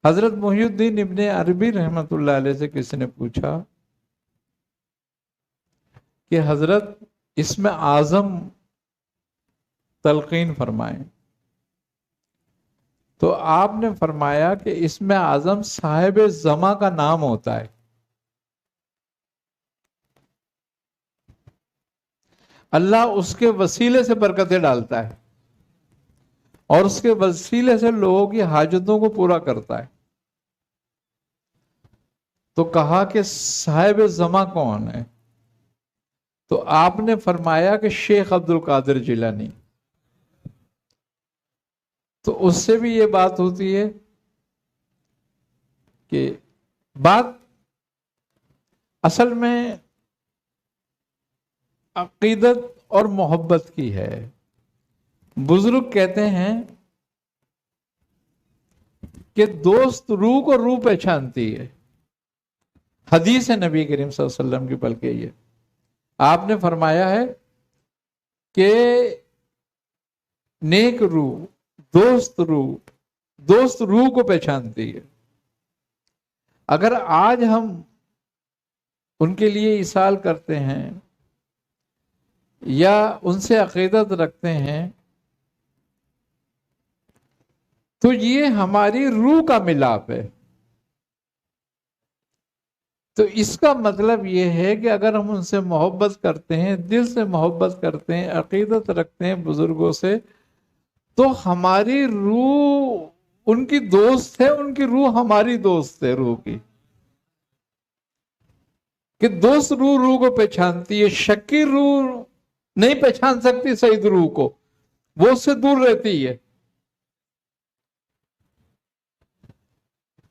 حضرت محی الدین ابن عربی رحمۃ اللہ علیہ سے کسی نے پوچھا کہ حضرت اسم اعظم تلقین فرمائیں، تو آپ نے فرمایا کہ اسم اعظم صاحب زماں کا نام ہوتا ہے، اللہ اس کے وسیلے سے برکتیں ڈالتا ہے اور اس کے وسیلے سے لوگوں کی حاجتوں کو پورا کرتا ہے۔ تو کہا کہ صاحب زماں کون ہے؟ تو آپ نے فرمایا کہ شیخ عبد القادر جیلانی۔ تو اس سے بھی یہ بات ہوتی ہے کہ بات اصل میں عقیدت اور محبت کی ہے۔ بزرگ کہتے ہیں کہ دوست روح کو روح پہچانتی ہے، حدیث ہے نبی کریم صلی اللہ علیہ وسلم کی، بلکہ یہ آپ نے فرمایا ہے کہ نیک روح دوست روح کو پہچانتی ہے۔ اگر آج ہم ان کے لیے ایصال کرتے ہیں یا ان سے عقیدت رکھتے ہیں تو یہ ہماری روح کا ملاپ ہے۔ تو اس کا مطلب یہ ہے کہ اگر ہم ان سے محبت کرتے ہیں، دل سے محبت کرتے ہیں، عقیدت رکھتے ہیں بزرگوں سے، تو ہماری روح ان کی دوست ہے، ان کی روح ہماری دوست ہے روح کی، کہ دوست روح کو پہچانتی ہے۔ شکی روح نہیں پہچان سکتی سعید روح کو، وہ اس سے دور رہتی ہے۔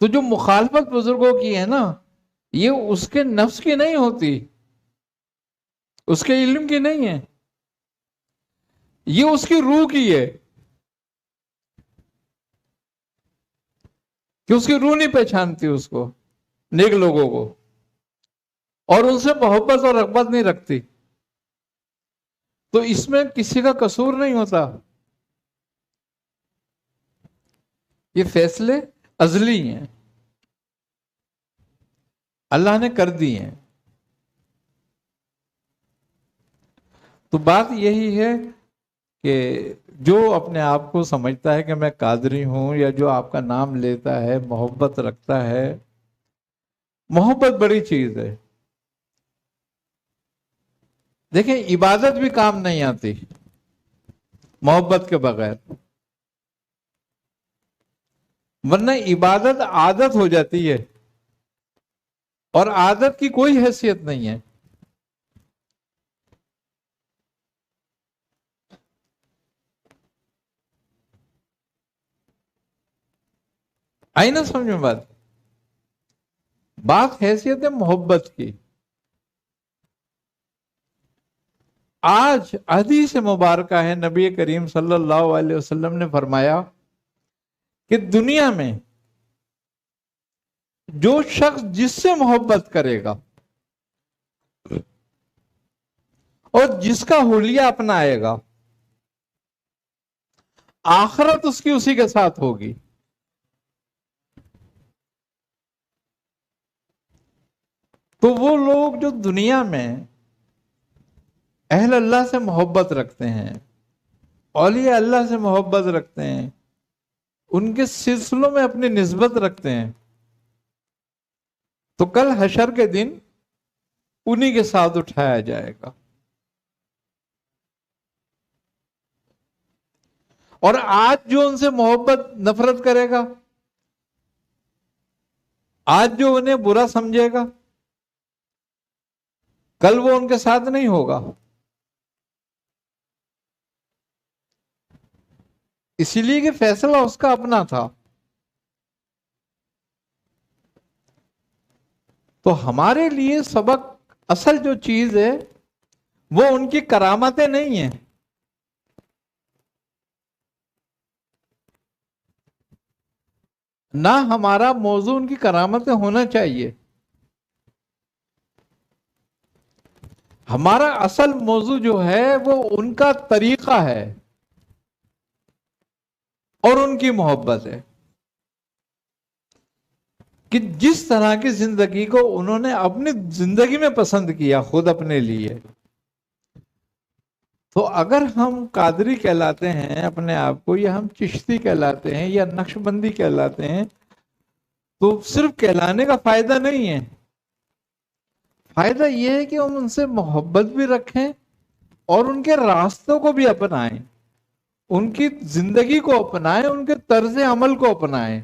تو جو مخالفت بزرگوں کی ہے نا، یہ اس کے نفس کی نہیں ہوتی، اس کے علم کی نہیں ہے، یہ اس کی روح کی ہے کہ اس کی روح نہیں پہچانتی اس کو، نیک لوگوں کو، اور ان سے محبت اور رغبت نہیں رکھتی۔ تو اس میں کسی کا قصور نہیں ہوتا، یہ فیصلے ازلی ہیں، اللہ نے کر دی ہیں۔ تو بات یہی ہے کہ جو اپنے آپ کو سمجھتا ہے کہ میں قادری ہوں، یا جو آپ کا نام لیتا ہے، محبت رکھتا ہے، محبت بڑی چیز ہے۔ دیکھیں عبادت بھی کام نہیں آتی محبت کے بغیر، ورنہ عبادت عادت ہو جاتی ہے اور عادت کی کوئی حیثیت نہیں ہے۔ آئی نا سمجھ میں بات حیثیت ہے محبت کی۔ آج حدیث مبارکہ ہے، نبی کریم صلی اللہ علیہ وسلم نے فرمایا کہ دنیا میں جو شخص جس سے محبت کرے گا اور جس کا حلیہ اپنائے گا، آخرت اس کی اسی کے ساتھ ہوگی۔ تو وہ لوگ جو دنیا میں اہل اللہ سے محبت رکھتے ہیں، اولیاء اللہ سے محبت رکھتے ہیں، ان کے سلسلوں میں اپنی نسبت رکھتے ہیں، تو کل حشر کے دن انہی کے ساتھ اٹھایا جائے گا۔ اور آج جو ان سے محبت نفرت کرے گا، آج جو انہیں برا سمجھے گا، کل وہ ان کے ساتھ نہیں ہوگا۔ اسی لیے کہ فیصلہ اس کا اپنا تھا۔ تو ہمارے لیے سبق اصل جو چیز ہے وہ ان کی کرامتیں نہیں ہیں، نہ ہمارا موضوع ان کی کرامتیں ہونا چاہیے۔ ہمارا اصل موضوع جو ہے وہ ان کا طریقہ ہے اور ان کی محبت ہے۔ کہ جس طرح کی زندگی کو انہوں نے اپنی زندگی میں پسند کیا خود اپنے لیے. تو اگر ہم قادری کہلاتے ہیں اپنے آپ کو، یا ہم چشتی کہلاتے ہیں یا نقش بندی کہلاتے ہیں، تو صرف کہلانے کا فائدہ نہیں ہے. فائدہ یہ ہے کہ ہم ان سے محبت بھی رکھیں اور ان کے راستوں کو بھی اپنائیں، ان کی زندگی کو اپنائیں، ان کے طرز عمل کو اپنائیں.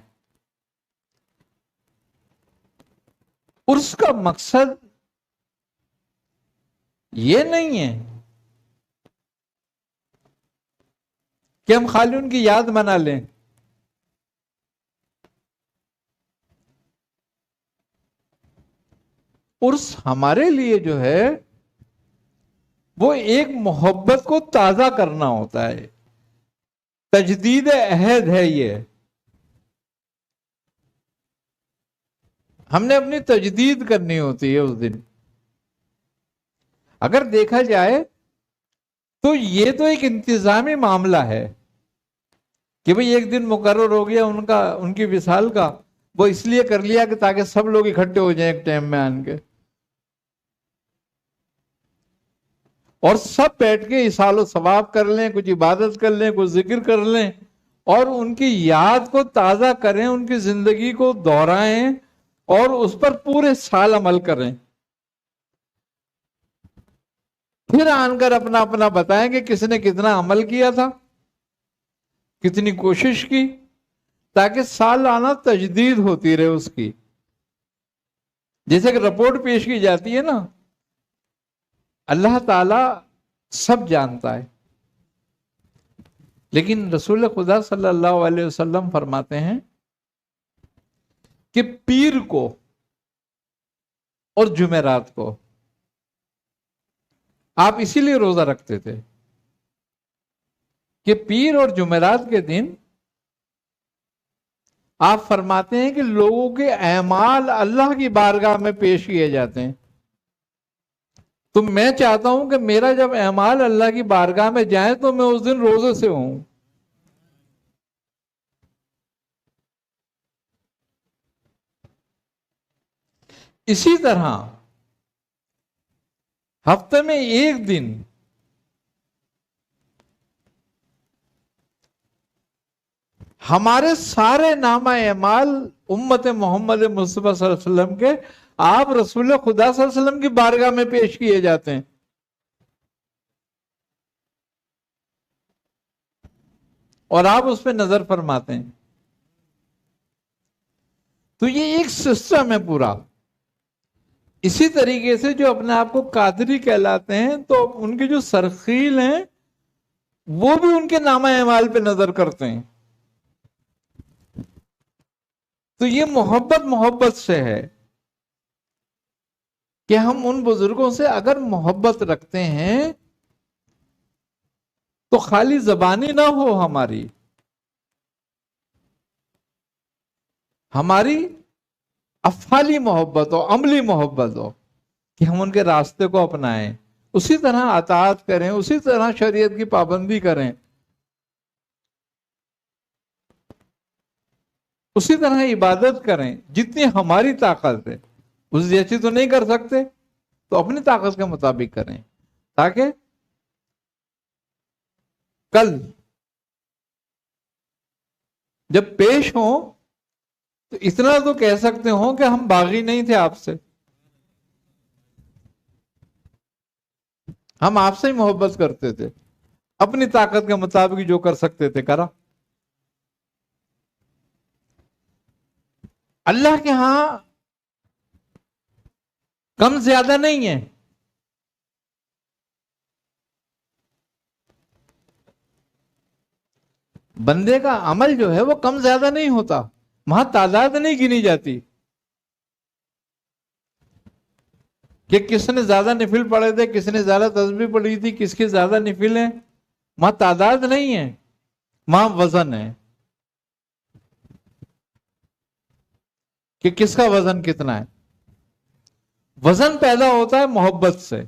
اس کا مقصد یہ نہیں ہے کہ ہم خالی ان کی یاد بنا لیں. عرس ہمارے لیے جو ہے وہ ایک محبت کو تازہ کرنا ہوتا ہے، تجدید عہد ہے. یہ ہم نے اپنی تجدید کرنی ہوتی ہے اس دن. اگر دیکھا جائے تو یہ تو ایک انتظامی معاملہ ہے کہ بھئی ایک دن مقرر ہو گیا ان کی وصال کا، وہ اس لیے کر لیا کہ تاکہ سب لوگ اکٹھے ہو جائیں ایک ٹائم میں آن کے، اور سب بیٹھ کے اصال و ثواب کر لیں، کچھ عبادت کر لیں، کچھ ذکر کر لیں، اور ان کی یاد کو تازہ کریں، ان کی زندگی کو دہرائیں اور اس پر پورے سال عمل کریں. پھر آن کر اپنا اپنا بتائیں کہ کس نے کتنا عمل کیا تھا، کتنی کوشش کی، تاکہ سالانہ تجدید ہوتی رہے اس کی. جیسے کہ رپورٹ پیش کی جاتی ہے نا، اللہ تعالی سب جانتا ہے، لیکن رسول خدا صلی اللہ علیہ وسلم فرماتے ہیں کہ پیر کو اور جمعرات کو آپ اسی لیے روزہ رکھتے تھے کہ پیر اور جمعرات کے دن آپ فرماتے ہیں کہ لوگوں کے اعمال اللہ کی بارگاہ میں پیش کیے جاتے ہیں. تو میں چاہتا ہوں کہ میرا جب اعمال اللہ کی بارگاہ میں جائیں تو میں اس دن روزے سے ہوں. اسی طرح ہفتے میں ایک دن ہمارے سارے نامہ اعمال امت محمد مصطفیٰ صلی اللہ علیہ وسلم کے آپ رسول خدا صلی اللہ علیہ وسلم کی بارگاہ میں پیش کیے جاتے ہیں. اور آپ اس پہ نظر فرماتے ہیں. تو یہ ایک سسٹم ہے پورا. اسی طریقے سے جو اپنے آپ کو قادری کہلاتے ہیں تو ان کے جو سرخیل ہیں وہ بھی ان کے نامہ اعمال پہ نظر کرتے ہیں. تو یہ محبت سے ہے کہ ہم ان بزرگوں سے اگر محبت رکھتے ہیں تو خالی زبانی نہ ہو، ہماری افعالی محبت ہو، عملی محبت ہو، کہ ہم ان کے راستے کو اپنائیں، اسی طرح اطاعت کریں، اسی طرح شریعت کی پابندی کریں، اسی طرح عبادت کریں جتنی ہماری طاقت ہے. اس جیسی تو نہیں کر سکتے تو اپنی طاقت کے مطابق کریں، تاکہ کل جب پیش ہوں تو اتنا تو کہہ سکتے ہوں کہ ہم باغی نہیں تھے آپ سے، ہم آپ سے ہی محبت کرتے تھے، اپنی طاقت کے مطابق جو کر سکتے تھے کرا. اللہ کے ہاں کم زیادہ نہیں ہے. بندے کا عمل جو ہے وہ کم زیادہ نہیں ہوتا، وہاں تعداد نہیں گنی جاتی کہ کس نے زیادہ نفل پڑھے تھے، کس نے زیادہ تسبیح پڑھی تھی، کس کی زیادہ نفل ہیں. وہاں تعداد نہیں ہے، وہاں وزن ہے کہ کس کا وزن کتنا ہے. وزن پیدا ہوتا ہے محبت سے.